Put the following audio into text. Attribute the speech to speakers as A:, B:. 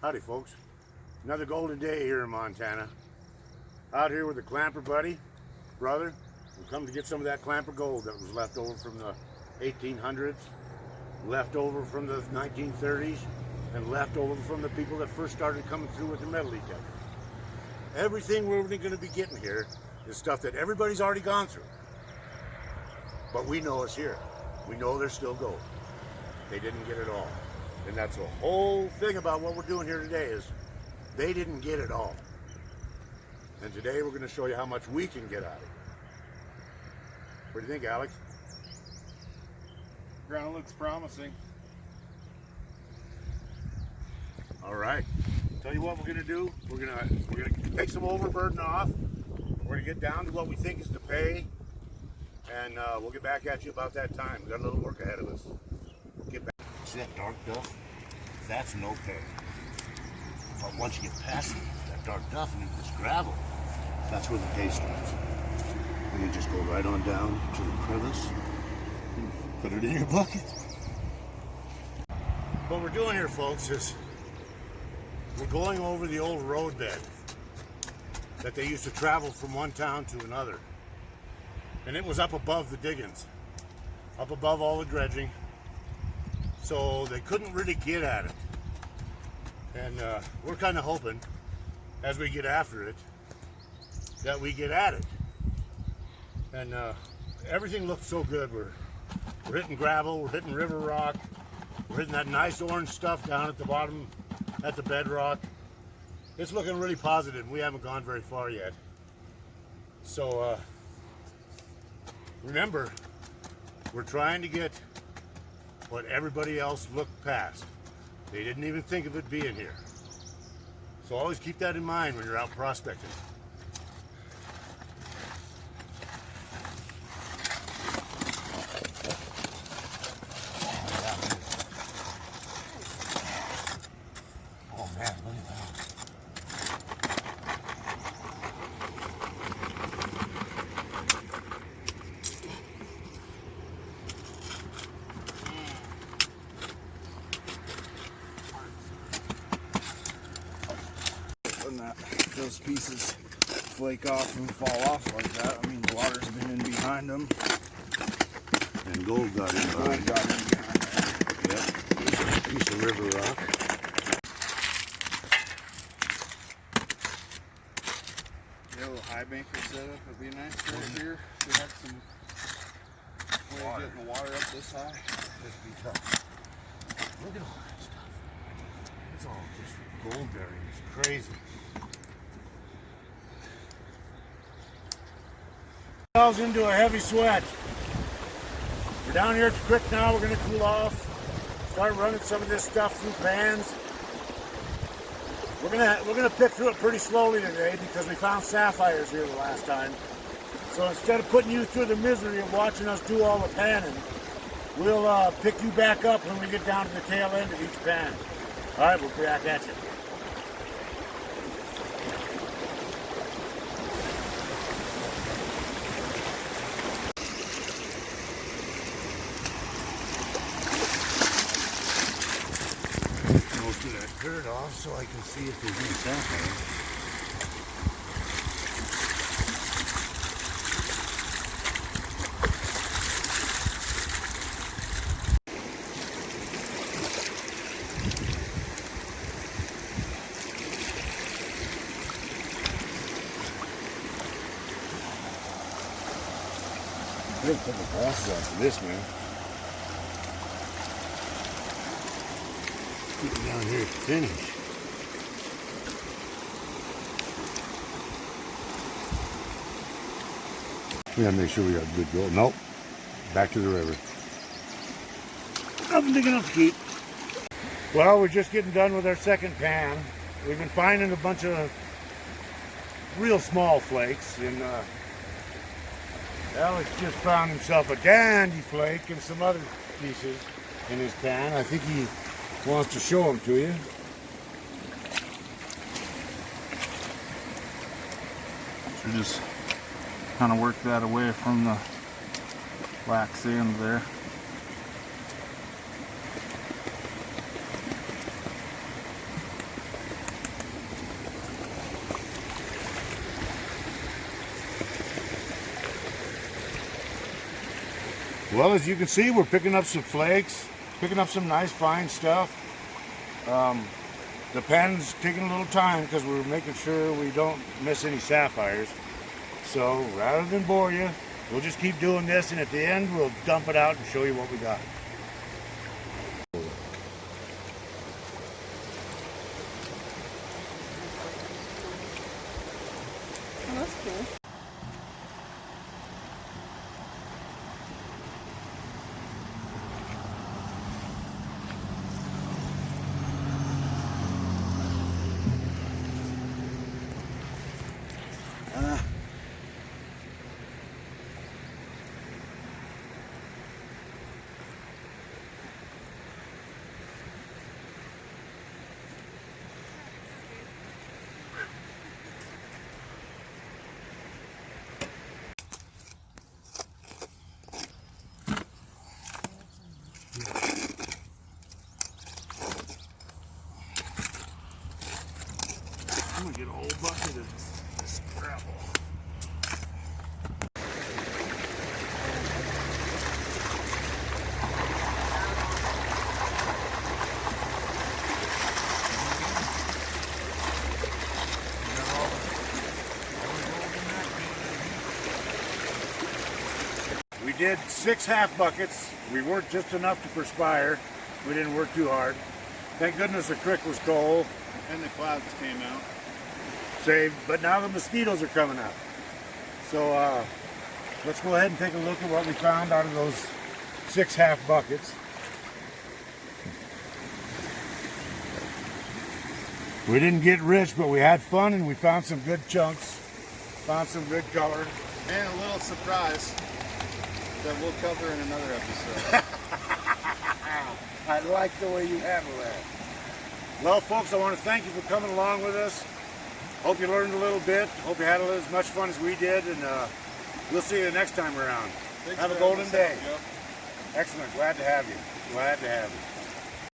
A: Howdy folks, another golden day here in Montana. Out here with a clamper buddy, brother. We've come to get some of that clamper gold that was left over from the 1800s, left over from the 1930s, and left over from the people that first started coming through with the metal detector. Everything we're going to be getting here is stuff that everybody's already gone through. But we know it's here. We know there's still gold. They didn't get it all. And that's the whole thing about what we're doing here today is they didn't get it all. And today we're going to show you how much we can get out of it. What do you think, Alex?
B: Ground looks promising.
A: All right. Tell you what we're going to do. We're going to take some overburden off. We're going to get down to what we think is the pay. And we'll get back at you about that time. We've got a little work ahead of us. Get back. See that dark duff? That's no pay. But once you get past that dark duff and into this gravel, that's where the pay starts. And you just go right on down to the crevice and put it in your bucket. What we're doing here, folks, is we're going over the old road bed that they used to travel from one town to another. And it was up above the diggings, up above all the dredging. So they couldn't really get at it. And we're kind of hoping, as we get after it, that we get at it. And everything looks so good. We're hitting gravel, we're hitting river rock, we're hitting that nice orange stuff down at the bottom, at the bedrock. It's looking really positive. We haven't gone very far yet. So remember, we're trying to get what everybody else looked past. They didn't even think of it being here. So always keep that in mind when you're out prospecting. Oh man, look at that.
B: When those pieces flake off and fall off like that, I mean the water's been in behind them.
A: And gold got in behind. Yep. Piece of river rock.
B: Yeah, a little high banker setup would be nice right here. We have some way of getting the water up this high.
A: This be tough. Look at all that stuff. It's all just gold bearing. It's crazy. Ourselves into a heavy sweat. We're down here at the creek now. We're going to cool off. Start running some of this stuff through pans. We're gonna pick through it pretty slowly today because we found sapphires here the last time. So instead of putting you through the misery of watching us do all the panning, we'll pick you back up when we get down to the tail end of each pan. All right, we'll be back at you. Most of that dirt off so I can see if there's any sapphire. I think a couple passes after this, man. Getting down here to finish. We gotta make sure we got good gold. Nope. Back to the river. Nothing big enough to keep. Well, we're just getting done with our second pan. We've been finding a bunch of real small flakes, and Alex just found himself a dandy flake and some other pieces in his pan. I think he wants to show them to you.
B: So just kind of work that away from the black sand there.
A: Well, as you can see, we're picking up some flakes, picking up some nice fine stuff. The pen's taking a little time because we're making sure we don't miss any sapphires. So rather than bore you, we'll just keep doing this, and at the end we'll dump it out and show you what we got.
C: Oh, that's cool.
A: I'm gonna get a whole bucket of this gravel. We did 6 half buckets. We worked just enough to perspire. We didn't work too hard. Thank goodness the creek was cold.
B: And the clouds came out.
A: Saved, but now the mosquitoes are coming out. So let's go ahead and take a look at what we found out of those 6 half buckets. We didn't get rich, but we had fun and we found some good chunks. Found some good color.
B: And a little surprise that we'll cover in another episode.
A: I like the way you handle that. Well, folks, I want to thank you for coming along with us. Hope you learned a little bit. Hope you had as much fun as we did, and we'll see you the next time around.
B: Thanks
A: Have a
B: for
A: golden
B: having us
A: day.
B: out, Joe.
A: Excellent. Glad to have you. Glad to have you.